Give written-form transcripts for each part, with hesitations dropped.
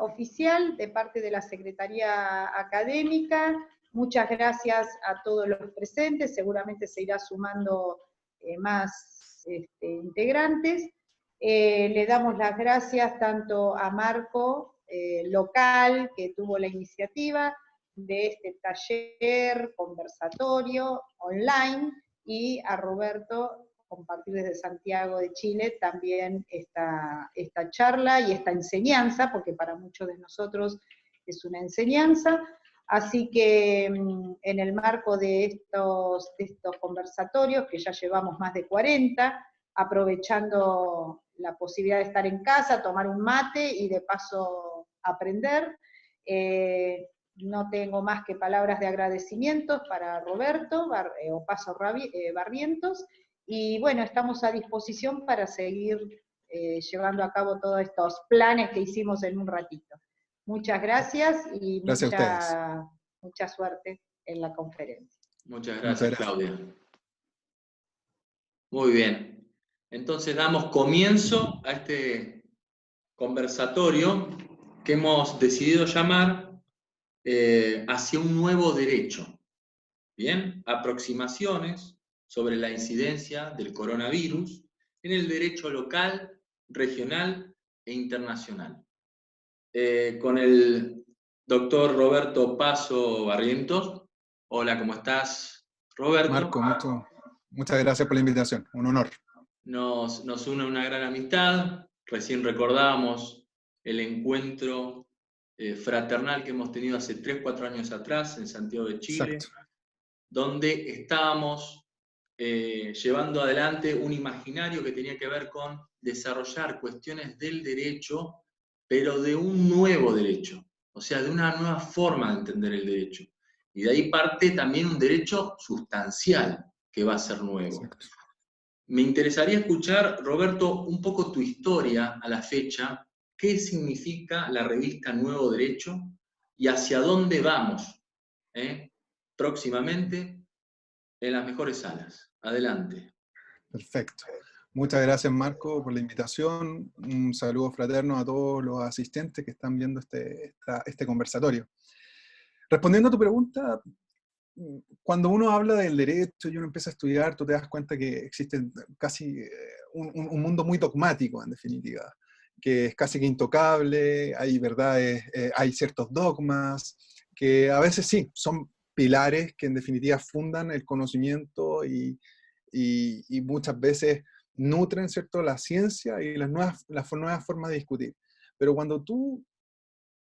oficial de parte de la Secretaría Académica. Muchas gracias a todos los presentes, seguramente se irá sumando más integrantes. Le damos las gracias tanto a Marco, local, que tuvo la iniciativa de este taller, conversatorio, online, y a Roberto, compartir desde Santiago de Chile también esta charla y esta enseñanza, porque para muchos de nosotros es una enseñanza. Así que en el marco de estos conversatorios, que ya llevamos más de 40, aprovechando la posibilidad de estar en casa, tomar un mate y de paso aprender, no tengo más que palabras de agradecimientos para Roberto Opaso Barrientos, y bueno, estamos a disposición para seguir llevando a cabo todos estos planes que hicimos en un ratito. Muchas gracias y Gracias mucha suerte en la conferencia. Muchas gracias, Claudia. Muy bien. Entonces damos comienzo a este conversatorio que hemos decidido llamar Hacia un nuevo derecho. Bien, aproximaciones sobre la incidencia del coronavirus en el derecho local, regional e internacional. Con el doctor Roberto Opaso Barrientos. Hola, ¿cómo estás, Roberto? Marco, muchas gracias por la invitación, un honor. Nos une una gran amistad. Recién recordábamos el encuentro fraternal que hemos tenido hace 3-4 años atrás en Santiago de Chile. Exacto. Donde estábamos llevando adelante un imaginario que tenía que ver con desarrollar cuestiones del derecho, pero de un nuevo derecho, o sea, de una nueva forma de entender el derecho. Y de ahí parte también un derecho sustancial que va a ser nuevo. Exacto. Me interesaría escuchar, Roberto, un poco tu historia a la fecha, qué significa la revista Nuevo Derecho y hacia dónde vamos próximamente en las mejores salas. Adelante. Perfecto. Muchas gracias, Marco, por la invitación. Un saludo fraterno a todos los asistentes que están viendo este conversatorio. Respondiendo a tu pregunta, cuando uno habla del derecho y uno empieza a estudiar, tú te das cuenta que existe casi un mundo muy dogmático, en definitiva, que es casi que intocable, hay verdades, hay ciertos dogmas, que a veces sí, son pilares que en definitiva fundan el conocimiento y muchas veces nutren, ¿cierto?, la ciencia y las nuevas formas de discutir. Pero cuando tú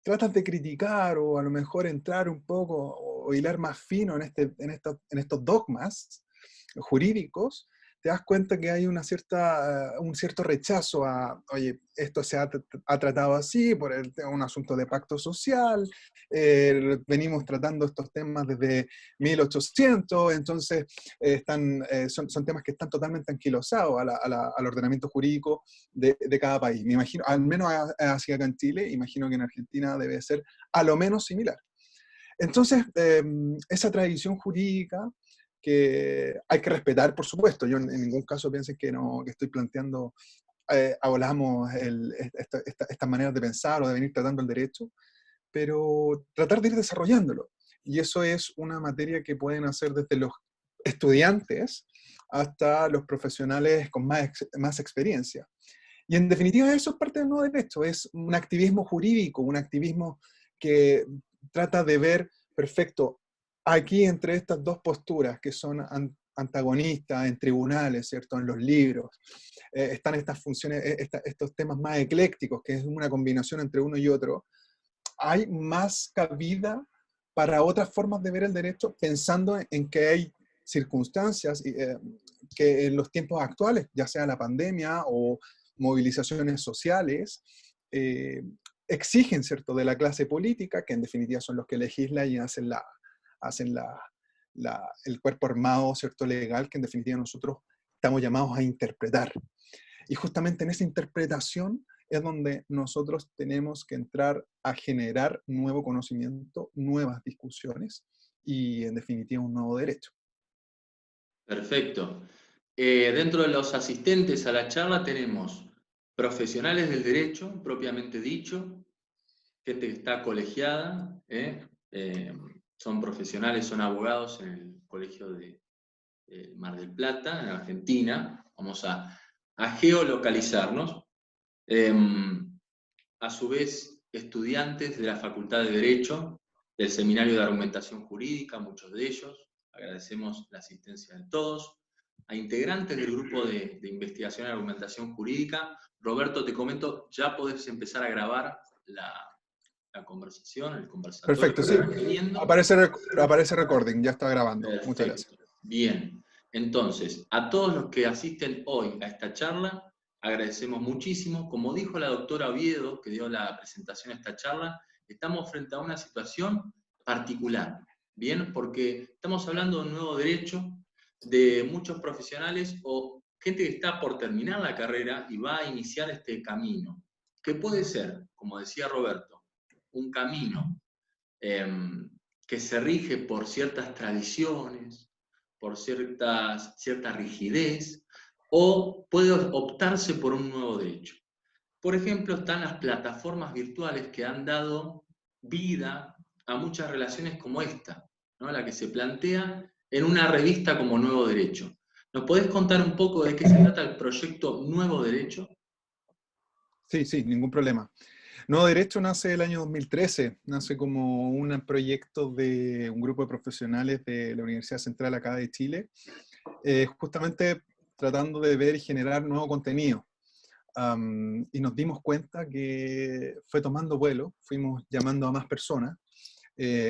tratas de criticar o a lo mejor entrar un poco o hilar más fino en estos dogmas jurídicos, te das cuenta que hay un cierto rechazo a, oye, esto se ha tratado así por un asunto de pacto social, venimos tratando estos temas desde 1800, entonces son temas que están totalmente anquilosados al ordenamiento jurídico de cada país. Me imagino, al menos así acá en Chile, imagino que en Argentina debe ser a lo menos similar. Entonces, esa tradición jurídica que hay que respetar, por supuesto. Yo en ningún caso piensen que estoy planteando, abolamos estas maneras de pensar o de venir tratando el derecho, pero tratar de ir desarrollándolo. Y eso es una materia que pueden hacer desde los estudiantes hasta los profesionales con más experiencia. Y en definitiva eso es parte del nuevo derecho, es un activismo jurídico, un activismo que trata de ver, perfecto, aquí entre estas dos posturas que son antagonistas en tribunales, ¿cierto?, en los libros, están estas funciones, estos temas más eclécticos, que es una combinación entre uno y otro. Hay más cabida para otras formas de ver el derecho, pensando en que hay circunstancias que en los tiempos actuales, ya sea la pandemia o movilizaciones sociales, exigen, ¿cierto?, de la clase política, que en definitiva son los que legislan y hacen el cuerpo armado, ¿cierto?, legal, que en definitiva nosotros estamos llamados a interpretar. Y justamente en esa interpretación es donde nosotros tenemos que entrar a generar nuevo conocimiento, nuevas discusiones y, en definitiva, un nuevo derecho. Perfecto. Dentro de los asistentes a la charla tenemos profesionales del derecho, propiamente dicho, gente que está colegiada, son profesionales, son abogados en el Colegio de Mar del Plata, en Argentina. Vamos a geolocalizarnos. A su vez, estudiantes de la Facultad de Derecho, del Seminario de Argumentación Jurídica, muchos de ellos, agradecemos la asistencia de todos, a integrantes del grupo de investigación en argumentación jurídica. Roberto, te comento, ya podés empezar a grabar la conversación, el conversatorio. Perfecto, sí. Aparece recording, ya está grabando. Perfecto. Muchas gracias. Bien, entonces, a todos los que asisten hoy a esta charla, agradecemos muchísimo. Como dijo la doctora Oviedo, que dio la presentación a esta charla, estamos frente a una situación particular, ¿bien? Porque estamos hablando de un nuevo derecho de muchos profesionales o gente que está por terminar la carrera y va a iniciar este camino, que puede ser, como decía Roberto, un camino que se rige por ciertas tradiciones, por cierta rigidez, o puede optarse por un nuevo derecho. Por ejemplo, están las plataformas virtuales que han dado vida a muchas relaciones como esta, ¿no? La que se plantea en una revista como Nuevo Derecho. ¿Nos podés contar un poco de qué se trata el proyecto Nuevo Derecho? Sí, ningún problema. Nuevo Derecho nace el año 2013, nace como un proyecto de un grupo de profesionales de la Universidad Central acá de Chile, justamente tratando de ver y generar nuevo contenido. Y nos dimos cuenta que fue tomando vuelo, fuimos llamando a más personas,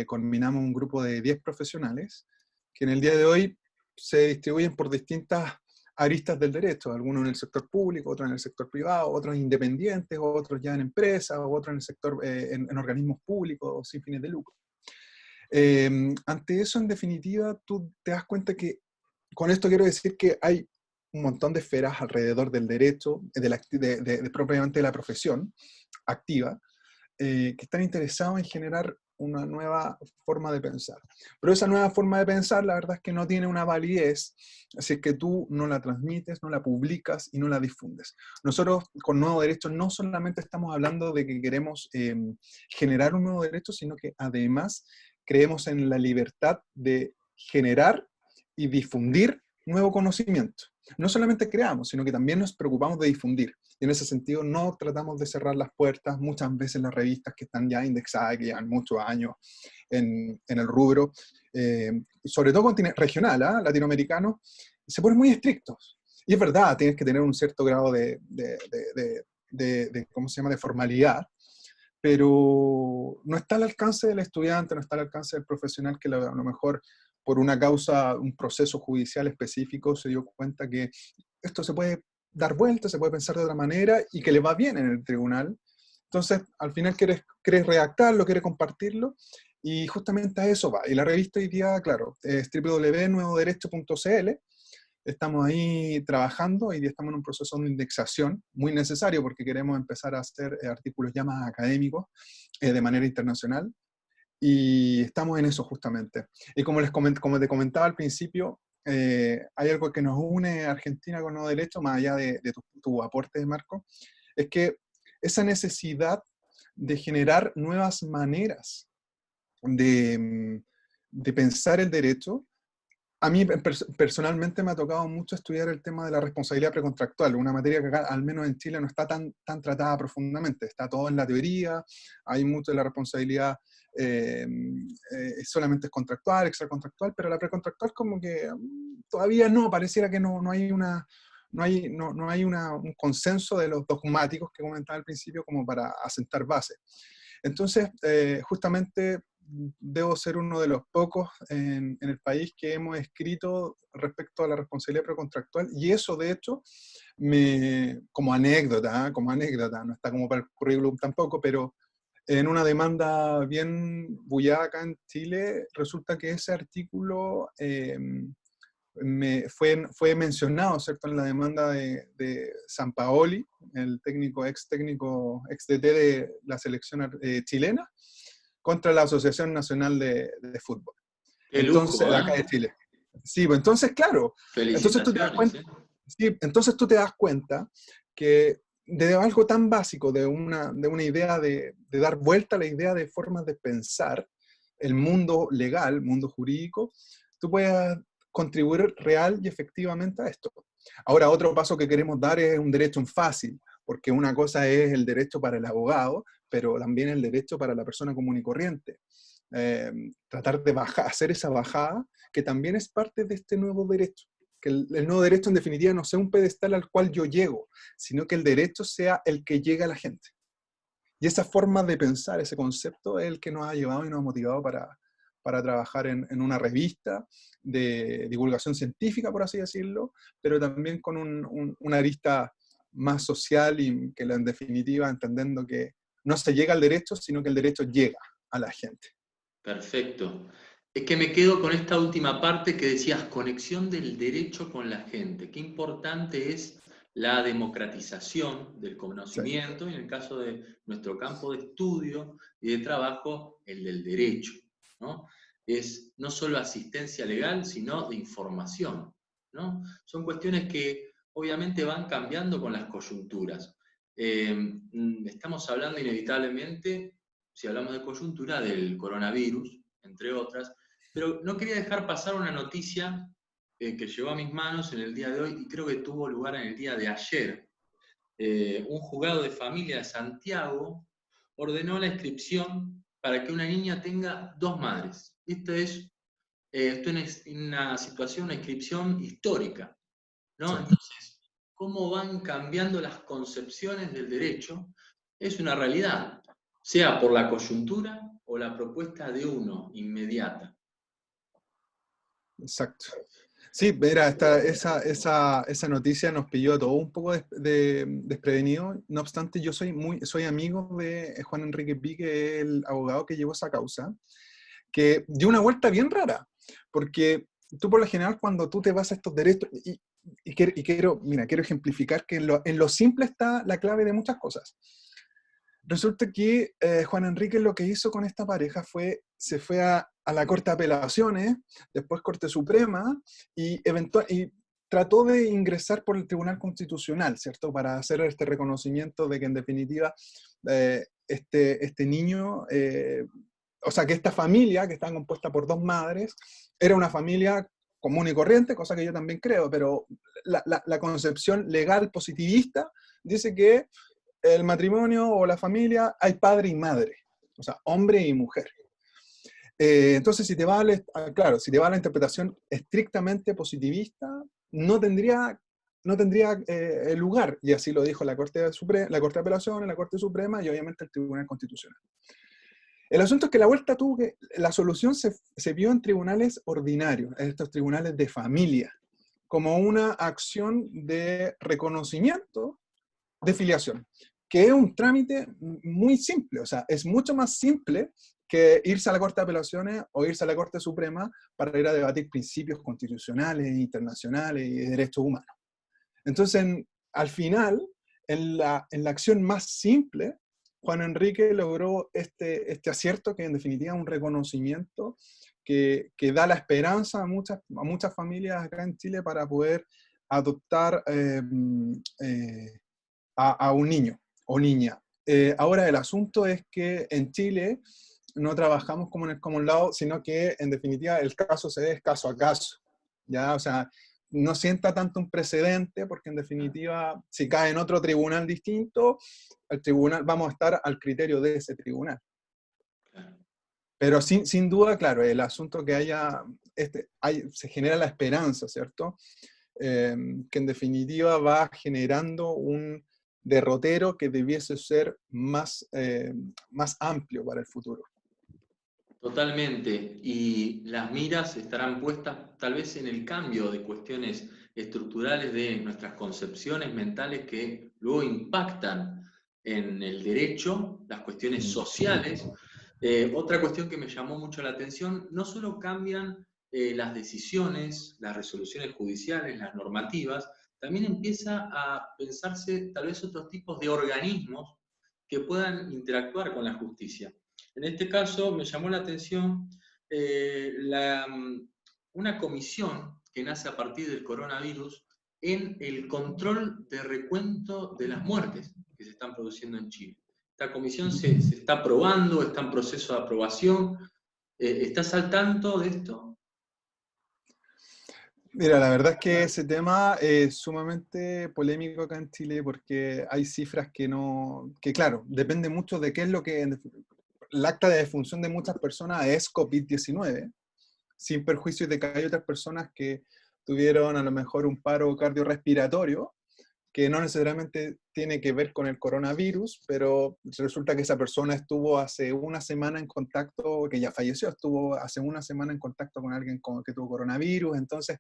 combinamos un grupo de 10 profesionales, que en el día de hoy se distribuyen por distintas aristas del derecho, algunos en el sector público, otros en el sector privado, otros independientes, otros ya en empresas, otros en el sector, en organismos públicos o sin fines de lucro. Ante eso, en definitiva, tú te das cuenta que, con esto quiero decir que hay un montón de esferas alrededor del derecho, propiamente de la profesión activa, que están interesados en generar una nueva forma de pensar. Pero esa nueva forma de pensar, la verdad es que no tiene una validez si es que tú no la transmites, no la publicas y no la difundes. Nosotros con Nuevo Derecho no solamente estamos hablando de que queremos generar un nuevo derecho, sino que además creemos en la libertad de generar y difundir nuevo conocimiento. No solamente creamos, sino que también nos preocupamos de difundir. Y en ese sentido no tratamos de cerrar las puertas. Muchas veces las revistas que están ya indexadas, que llevan muchos años en el rubro, sobre todo regional, latinoamericano, se ponen muy estrictos. Y es verdad, tienes que tener un cierto grado ¿cómo se llama?, de formalidad, pero no está al alcance del estudiante, no está al alcance del profesional que a lo mejor por una causa, un proceso judicial específico se dio cuenta que esto se puede dar vuelta, se puede pensar de otra manera y que le va bien en el tribunal. Entonces, al final quieres redactarlo, quieres compartirlo, y justamente a eso va. Y la revista hoy día, claro, es www.nuevoderecho.cl. Estamos ahí trabajando, hoy día estamos en un proceso de indexación muy necesario porque queremos empezar a hacer artículos ya más académicos de manera internacional, y estamos en eso justamente. Y como te comentaba al principio, hay algo que nos une a Argentina con Nuevo Derecho, más allá de tu aporte, Marco, es que esa necesidad de generar nuevas maneras de pensar el derecho. A mí personalmente me ha tocado mucho estudiar el tema de la responsabilidad precontractual, una materia que acá, al menos en Chile, no está tan tratada profundamente. Está todo en la teoría, hay mucho de la responsabilidad, solamente es contractual, extracontractual, pero la precontractual como que todavía no, pareciera que no hay un consenso de los dogmáticos que comentaba al principio como para asentar bases. Entonces, justamente debo ser uno de los pocos en el país que hemos escrito respecto a la responsabilidad precontractual, y eso de hecho, como anécdota, no está como para el currículum tampoco, pero en una demanda bien bullada acá en Chile, resulta que ese artículo fue mencionado, ¿cierto?, en la demanda de Sampaoli, el ex DT de la selección chilena, contra la Asociación Nacional de Fútbol. Qué Entonces, lujo, acá de Chile. Sí, pues entonces, claro, entonces tú te das cuenta, sí, entonces tú te das cuenta que de algo tan básico, de una idea de dar vuelta a la idea de formas de pensar el mundo legal, mundo jurídico, tú puedas contribuir real y efectivamente a esto. Ahora, otro paso que queremos dar es un derecho en fácil, porque una cosa es el derecho para el abogado, pero también el derecho para la persona común y corriente. Tratar de hacer esa bajada, que también es parte de este nuevo derecho. Que el nuevo derecho en definitiva no sea un pedestal al cual yo llego, sino que el derecho sea el que llega a la gente. Y esa forma de pensar, ese concepto, es el que nos ha llevado y nos ha motivado para trabajar en una revista de divulgación científica, por así decirlo, pero también con una arista más social y que en definitiva entendiendo que no se llega al derecho, sino que el derecho llega a la gente. Perfecto. Es que me quedo con esta última parte que decías, conexión del derecho con la gente. Qué importante es la democratización del conocimiento, y en el caso de nuestro campo de estudio y de trabajo, el del derecho, ¿no? Es no solo asistencia legal, sino de información, ¿no? Son cuestiones que obviamente van cambiando con las coyunturas. Estamos hablando inevitablemente, si hablamos de coyuntura, del coronavirus, entre otras, pero no quería dejar pasar una noticia que llegó a mis manos en el día de hoy, y creo que tuvo lugar en el día de ayer. Un juzgado de familia de Santiago ordenó la inscripción para que una niña tenga 2 madres. Esto es una situación, una inscripción histórica, ¿no? Sí. Entonces, cómo van cambiando las concepciones del derecho es una realidad, sea por la coyuntura o la propuesta de uno inmediata. Exacto. Sí, mira, esa noticia nos pilló a todos un poco desprevenido. No obstante, yo soy amigo de Juan Enrique Pi, que es el abogado que llevó esa causa, que dio una vuelta bien rara, porque tú por lo general cuando tú te vas a estos derechos, quiero ejemplificar que en lo simple está la clave de muchas cosas. Resulta que Juan Enrique lo que hizo con esta pareja se fue a la Corte de Apelaciones, después Corte Suprema, y trató de ingresar por el Tribunal Constitucional, ¿cierto? Para hacer este reconocimiento de que en definitiva este niño, o sea, que esta familia, que está compuesta por 2 madres, era una familia común y corriente, cosa que yo también creo, pero la concepción legal positivista dice que el matrimonio o la familia hay padre y madre, o sea, hombre y mujer. Entonces, si te va a la interpretación estrictamente positivista, no tendría lugar, y así lo dijo la Corte de Apelaciones, la Corte Suprema y obviamente el Tribunal Constitucional. El asunto es que la solución se vio en tribunales ordinarios, en estos tribunales de familia, como una acción de reconocimiento de filiación, que es un trámite muy simple, o sea, es mucho más simple que irse a la Corte de Apelaciones o irse a la Corte Suprema para ir a debatir principios constitucionales, internacionales y de derechos humanos. Entonces, al final, en la acción más simple, Juan Enrique logró este acierto que en definitiva es un reconocimiento que da la esperanza a muchas familias acá en Chile para poder adoptar a un niño o niña. Ahora, el asunto es que en Chile no trabajamos como en el common law, sino que en definitiva el caso se ve caso a caso. ¿Ya? O sea, no sienta tanto un precedente, porque en definitiva, si cae en otro tribunal distinto, vamos a estar al criterio de ese tribunal. Pero sin duda, claro, el asunto que se genera la esperanza, ¿cierto? Que en definitiva va generando un derrotero que debiese ser más amplio para el futuro. Totalmente, y las miras estarán puestas tal vez en el cambio de cuestiones estructurales de nuestras concepciones mentales que luego impactan en el derecho, las cuestiones sociales. Otra cuestión que me llamó mucho la atención, no solo cambian las decisiones, las resoluciones judiciales, las normativas, también empieza a pensarse tal vez otros tipos de organismos que puedan interactuar con la justicia. En este caso me llamó la atención una comisión que nace a partir del coronavirus, en el control de recuento de las muertes que se están produciendo en Chile. Esta comisión se está aprobando, está en proceso de aprobación. ¿Estás al tanto de esto? Mira, la verdad es que ese tema es sumamente polémico acá en Chile porque hay cifras que claro, depende mucho de qué es lo que... El acta de defunción de muchas personas es COVID-19, sin perjuicio de que hay otras personas que tuvieron a lo mejor un paro cardiorrespiratorio, que no necesariamente tiene que ver con el coronavirus, pero resulta que esa persona estuvo hace una semana en contacto, que ya falleció, estuvo hace una semana en contacto con alguien que tuvo coronavirus. Entonces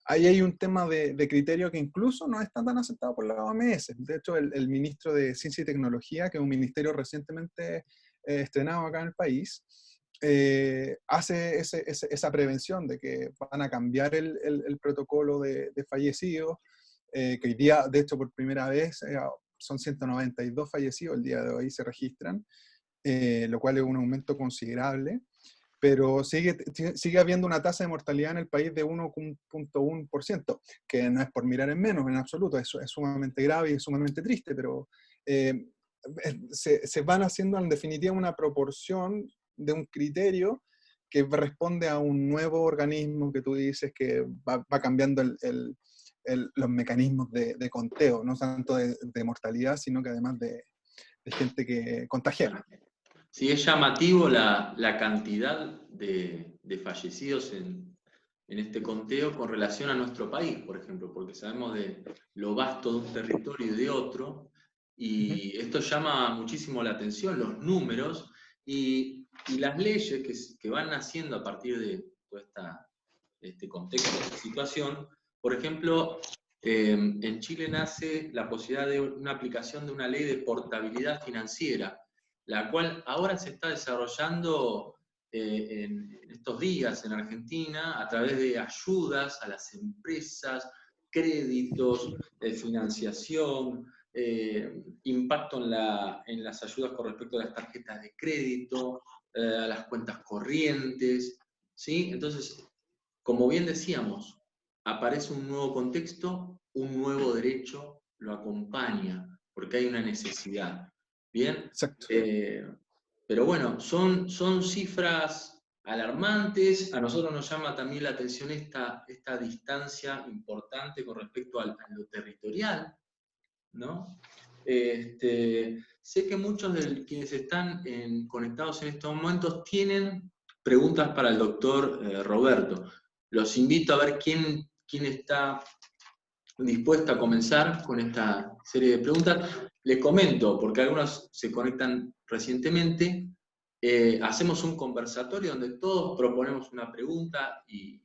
ahí hay un tema de criterio que incluso no está tan aceptado por la OMS. De hecho, el ministro de Ciencia y Tecnología, que es un ministerio recientemente estrenado acá en el país, hace esa prevención de que van a cambiar el protocolo de fallecidos, que hoy día, de hecho, por primera vez, son 192 fallecidos, el día de hoy se registran, lo cual es un aumento considerable, pero sigue habiendo una tasa de mortalidad en el país de 1.1%, que no es por mirar en menos en absoluto, es sumamente grave y es sumamente triste, pero se van haciendo en definitiva una proporción de un criterio que responde a un nuevo organismo que tú dices que va cambiando los mecanismos de conteo, no tanto de mortalidad, sino que además de gente que contagiada. Sí, es llamativo la cantidad de fallecidos en este conteo con relación a nuestro país, por ejemplo, porque sabemos de lo vasto de un territorio y de otro, y esto llama muchísimo la atención, los números y las leyes que van naciendo a partir de todo este contexto, esta situación. Por ejemplo, en Chile nace la posibilidad de una aplicación de una ley de portabilidad financiera, la cual ahora se está desarrollando en estos días en Argentina a través de ayudas a las empresas, créditos, financiación, impacto en las ayudas con respecto a las tarjetas de crédito, a las cuentas corrientes, ¿sí? Entonces, como bien decíamos, aparece un nuevo contexto, un nuevo derecho lo acompaña, porque hay una necesidad. ¿Bien? Exacto. Pero bueno, son cifras alarmantes. A nosotros nos llama también la atención esta distancia importante con respecto a lo territorial, ¿no? Sé que muchos de quienes están conectados en estos momentos tienen preguntas para el doctor Roberto. Los invito a ver quién está dispuesta a comenzar con esta serie de preguntas. Les comento, porque algunos se conectan recientemente, hacemos un conversatorio donde todos proponemos una pregunta y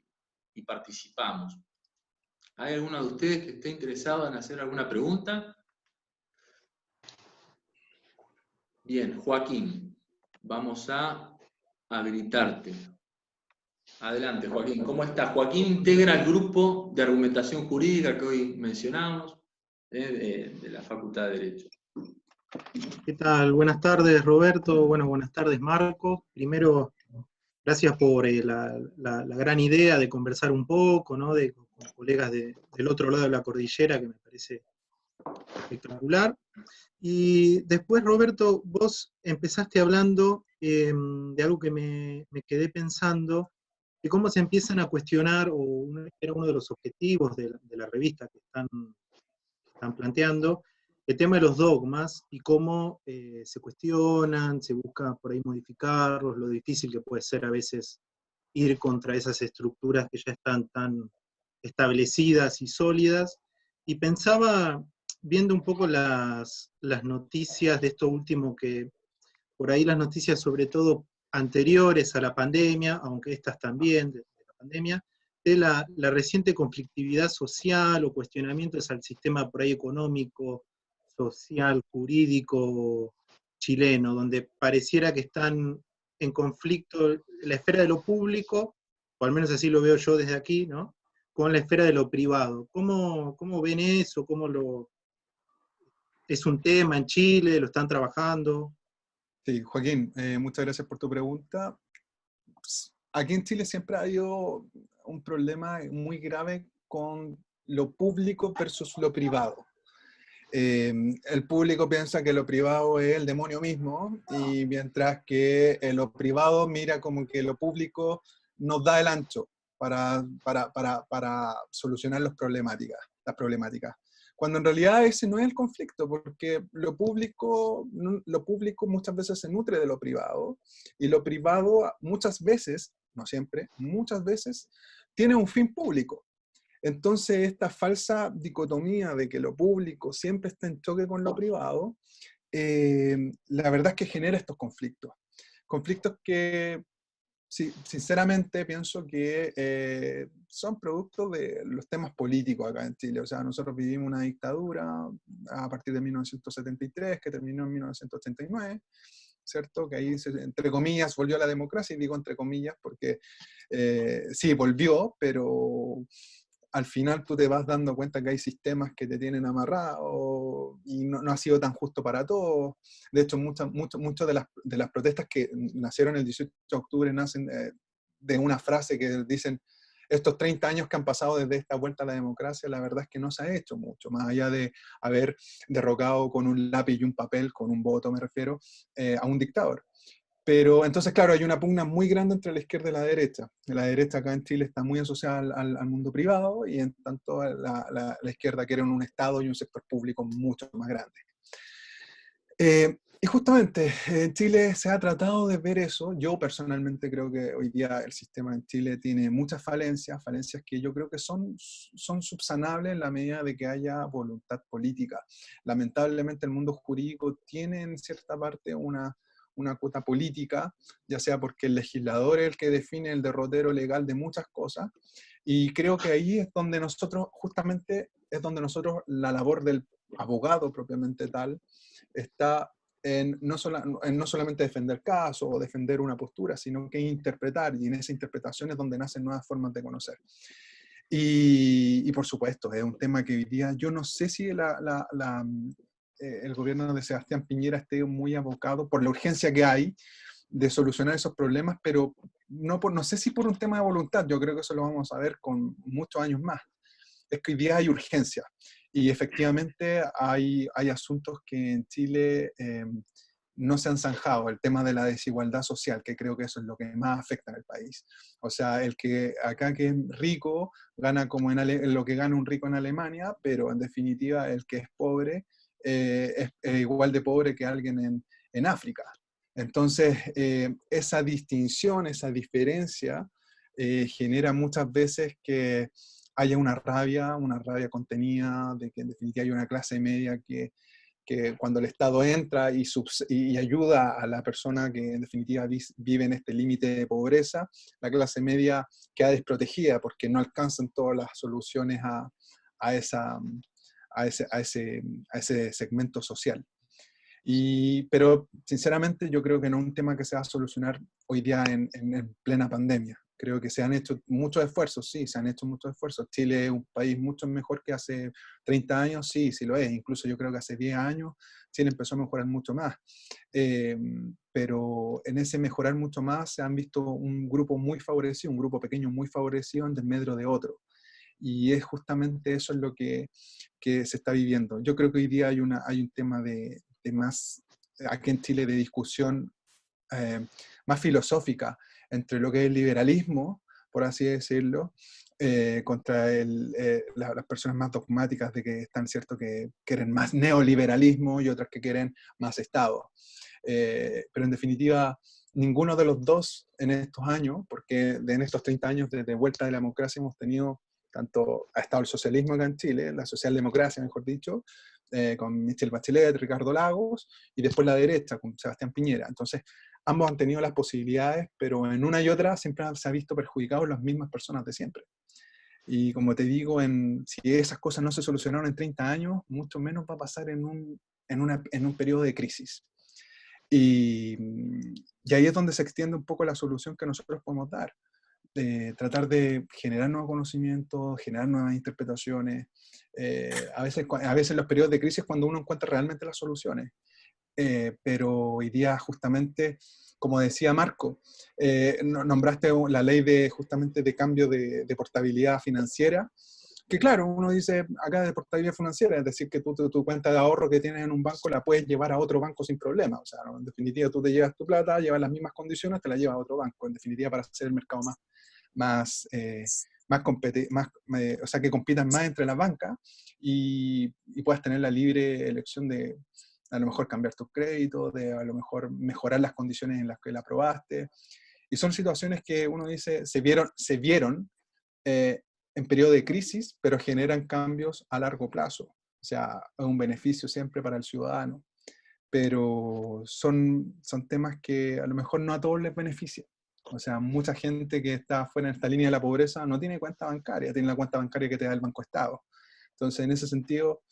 participamos. ¿Hay alguno de ustedes que esté interesado en hacer alguna pregunta? Bien, Joaquín, vamos a habilitarte. Adelante, Joaquín. ¿Cómo estás? Joaquín integra el grupo de argumentación jurídica que hoy mencionamos, de la Facultad de Derecho. ¿Qué tal? Buenas tardes, Roberto. Bueno, buenas tardes, Marco. Primero, gracias por la gran idea de conversar un poco, ¿no? Con colegas del otro lado de la cordillera, que me parece espectacular. Y después, Roberto, vos empezaste hablando de algo que me quedé pensando, de cómo se empiezan a cuestionar, era uno de los objetivos de la revista que están planteando, el tema de los dogmas y cómo se cuestionan, se busca por ahí modificarlos, lo difícil que puede ser a veces ir contra esas estructuras que ya están tan establecidas y sólidas. Y pensaba, viendo un poco las noticias de esto último, que por ahí las noticias sobre todo anteriores a la pandemia, aunque estas también de la pandemia, de la reciente conflictividad social o cuestionamientos al sistema por ahí económico, social, jurídico chileno, donde pareciera que están en conflicto la esfera de lo público, o al menos así lo veo yo desde aquí, ¿no? Con la esfera de lo privado. ¿Cómo ven eso? ¿Es un tema en Chile? ¿Lo están trabajando? Sí, Joaquín, muchas gracias por tu pregunta. Aquí en Chile siempre ha habido un problema muy grave con lo público versus lo privado. El público piensa que lo privado es el demonio mismo, y mientras que lo privado mira como que lo público nos da el ancho para solucionar las problemáticas. Cuando en realidad ese no es el conflicto, porque lo público muchas veces se nutre de lo privado, y lo privado muchas veces, no siempre, muchas veces, tiene un fin público. Entonces, esta falsa dicotomía de que lo público siempre está en choque con lo privado, la verdad es que genera estos conflictos. Conflictos que, sí, sinceramente, pienso que son producto de los temas políticos acá en Chile. O sea, nosotros vivimos una dictadura a partir de 1973, que terminó en 1989, ¿cierto? Que ahí, entre comillas, volvió a la democracia, y digo entre comillas porque sí, volvió, pero al final tú te vas dando cuenta que hay sistemas que te tienen amarrado, y no ha sido tan justo para todos. De hecho, muchas de las protestas que nacieron el 18 de octubre nacen de una frase que dicen: estos 30 años que han pasado desde esta vuelta a la democracia, la verdad es que no se ha hecho mucho, más allá de haber derrocado con un lápiz y un papel, con un voto me refiero, a un dictador. Pero entonces, claro, hay una pugna muy grande entre la izquierda y la derecha. La derecha acá en Chile está muy asociada al mundo privado, y en tanto la izquierda quiere un Estado y un sector público mucho más grande. Y justamente en Chile se ha tratado de ver eso. Yo personalmente creo que hoy día el sistema en Chile tiene muchas falencias que yo creo que son subsanables en la medida de que haya voluntad política. Lamentablemente el mundo jurídico tiene en cierta parte una cuota política, ya sea porque el legislador es el que define el derrotero legal de muchas cosas, y creo que ahí es donde nosotros, justamente, la labor del abogado propiamente tal, está en no solamente defender casos o defender una postura, sino que interpretar, y en esa interpretación es donde nacen nuevas formas de conocer. Y por supuesto, es un tema que hoy día, yo no sé si el gobierno de Sebastián Piñera esté muy abocado, por la urgencia que hay de solucionar esos problemas, pero no sé si por un tema de voluntad. Yo creo que eso lo vamos a ver con muchos años más. Es que hoy día hay urgencia, y efectivamente hay asuntos que en Chile no se han zanjado. El tema de la desigualdad social, que creo que eso es lo que más afecta en el país. O sea, el que acá, que es rico, gana como en lo que gana un rico en Alemania, pero en definitiva el que es pobre es igual de pobre que alguien en África. Entonces, esa distinción, esa diferencia, genera muchas veces que haya una rabia contenida, de que en definitiva hay una clase media que cuando el Estado entra y ayuda a la persona que en definitiva vive en este límite de pobreza, la clase media queda desprotegida porque no alcanzan todas las soluciones a ese segmento social. Pero sinceramente yo creo que no es un tema que se va a solucionar hoy día en plena pandemia. Creo que se han hecho muchos esfuerzos, sí, se han hecho muchos esfuerzos. Chile es un país mucho mejor que hace 30 años, sí, sí lo es. Incluso yo creo que hace 10 años Chile empezó a mejorar mucho más. Pero en ese mejorar mucho más se han visto un grupo muy favorecido, un grupo pequeño muy favorecido en desmedro de otro. Y es justamente eso es lo que se está viviendo. Yo creo que hoy día hay un tema de más, aquí en Chile, de discusión más filosófica entre lo que es el liberalismo, por así decirlo, contra las personas más dogmáticas de que están, cierto, que quieren más neoliberalismo, y otras que quieren más Estado. Pero en definitiva, ninguno de los dos en estos años, porque en estos 30 años desde vuelta de la democracia hemos tenido, tanto ha estado el socialismo acá en Chile, la socialdemocracia, mejor dicho, con Michelle Bachelet, Ricardo Lagos, y después la derecha, con Sebastián Piñera. Entonces, ambos han tenido las posibilidades, pero en una y otra siempre se ha visto perjudicados las mismas personas de siempre. Y como te digo, si esas cosas no se solucionaron en 30 años, mucho menos va a pasar en un periodo de crisis. Y ahí es donde se extiende un poco la solución que nosotros podemos dar. Tratar de generar nuevos conocimientos, generar nuevas interpretaciones. A veces en los periodos de crisis es cuando uno encuentra realmente las soluciones. Pero hoy día, justamente, como decía Marco, nombraste la ley justamente de cambio de portabilidad financiera. que claro, uno dice acá de portabilidad financiera, es decir, que tú tu cuenta de ahorro que tienes en un banco la puedes llevar a otro banco sin problema. O sea, ¿no? En definitiva, tú te llevas tu plata, llevas las mismas condiciones, te la llevas a otro banco. En definitiva, para hacer el mercado o sea, que compitan más entre las bancas y puedas tener la libre elección de a lo mejor cambiar tus créditos, de a lo mejor mejorar las condiciones en las que la aprobaste. Y son situaciones que uno dice, se vieron en periodo de crisis, pero generan cambios a largo plazo. O sea, es un beneficio siempre para el ciudadano, pero son temas que a lo mejor no a todos les beneficia. O sea, mucha gente que está fuera de esta línea de la pobreza no tiene cuenta bancaria, tiene la cuenta bancaria que te da el Banco Estado. Entonces, en ese sentido,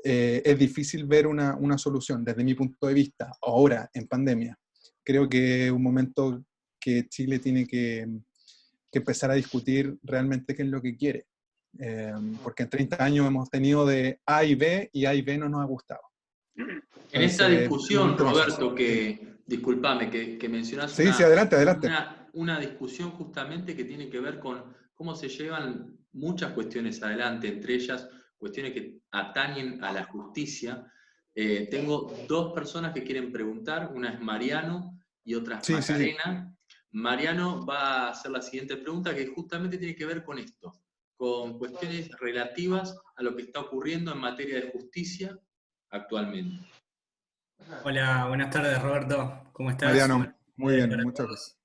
es difícil ver una solución desde mi punto de vista, ahora en pandemia. Creo que es un momento que Chile tiene que empezar a discutir realmente qué es lo que quiere. Porque en 30 años hemos tenido de A y B, y A y B no nos ha gustado. En esta discusión, Roberto, sí. discúlpame, que mencionás sí, adelante. una discusión justamente que tiene que ver con cómo se llevan muchas cuestiones adelante, entre ellas cuestiones que atañen a la justicia. Tengo dos personas que quieren preguntar, una es Mariano y otra es Macarena. Sí. Mariano va a hacer la siguiente pregunta, que justamente tiene que ver con esto, con cuestiones relativas a lo que está ocurriendo en materia de justicia actualmente. Hola, buenas tardes, Roberto. ¿Cómo estás? Mariano, muy bien, muchas gracias.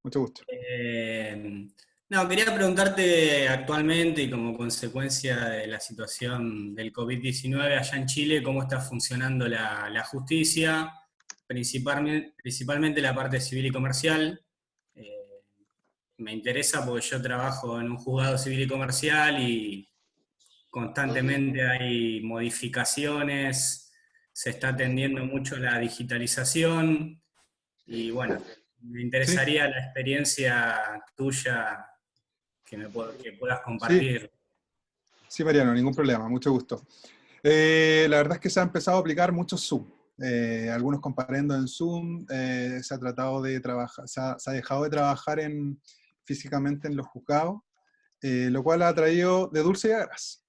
Mucho gusto. No, quería preguntarte actualmente y como consecuencia de la situación del COVID-19 allá en Chile, ¿cómo está funcionando la justicia? Principalmente la parte civil y comercial. Me interesa porque yo trabajo en un juzgado civil y comercial y constantemente hay modificaciones, se está atendiendo mucho la digitalización y bueno, me interesaría la experiencia tuya que puedas compartir. Sí, Mariano, ningún problema, mucho gusto. La verdad es que se ha empezado a aplicar mucho Zoom. Algunos comparendo en Zoom, se ha tratado de trabajar, se ha dejado de trabajar físicamente en los juzgados, lo cual ha traído de dulce y a gras.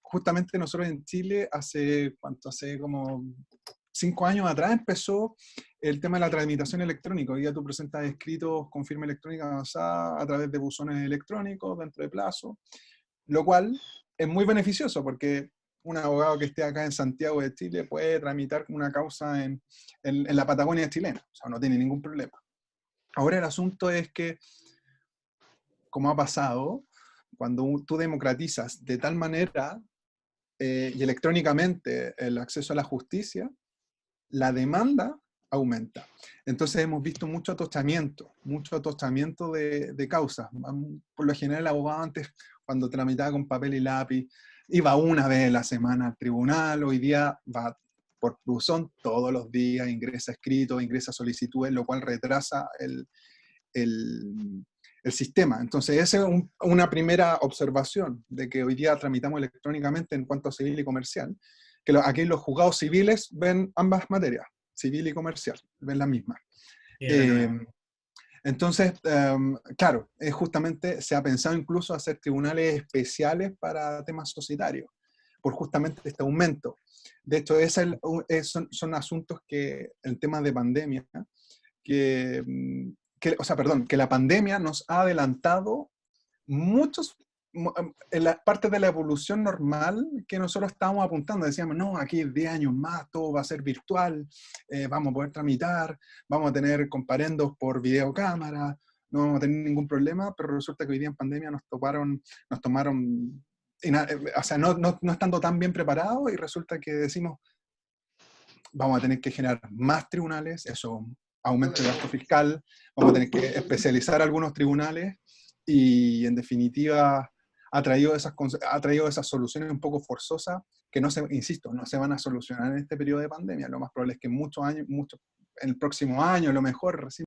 Justamente nosotros en Chile hace como 5 años atrás empezó el tema de la tramitación electrónica. Hoy día tú presentas escritos con firma electrónica avanzada a través de buzones electrónicos dentro de plazo, lo cual es muy beneficioso porque un abogado que esté acá en Santiago de Chile puede tramitar una causa en la Patagonia chilena, o sea, no tiene ningún problema. Ahora el asunto es que, como ha pasado, cuando tú democratizas de tal manera y electrónicamente el acceso a la justicia, la demanda aumenta. Entonces hemos visto mucho atostamiento de causas. Por lo general el abogado antes, cuando tramitaba con papel y lápiz, iba una vez a la semana al tribunal, hoy día va por buzón todos los días, ingresa escritos, ingresa solicitudes, lo cual retrasa el sistema. Entonces, esa es una primera observación de que hoy día tramitamos electrónicamente en cuanto a civil y comercial, que aquí los juzgados civiles ven ambas materias, civil y comercial, ven la misma. Entonces, claro, justamente se ha pensado incluso hacer tribunales especiales para temas societarios, por justamente este aumento. De hecho, son asuntos que, el tema de pandemia, que la pandemia nos ha adelantado en la parte de la evolución normal que nosotros estábamos apuntando. Decíamos, no, aquí 10 años más, todo va a ser virtual, vamos a poder tramitar, vamos a tener comparendos por videocámara, no vamos a tener ningún problema, pero resulta que hoy día en pandemia nos tomaron, o sea, no estando tan bien preparados, y resulta que decimos, vamos a tener que generar más tribunales, eso aumento de gasto fiscal, vamos a tener que especializar algunos tribunales, y en definitiva ha traído esas soluciones un poco forzosas que no se van a solucionar en este periodo de pandemia. Lo más probable es que en el próximo año, a lo mejor, recién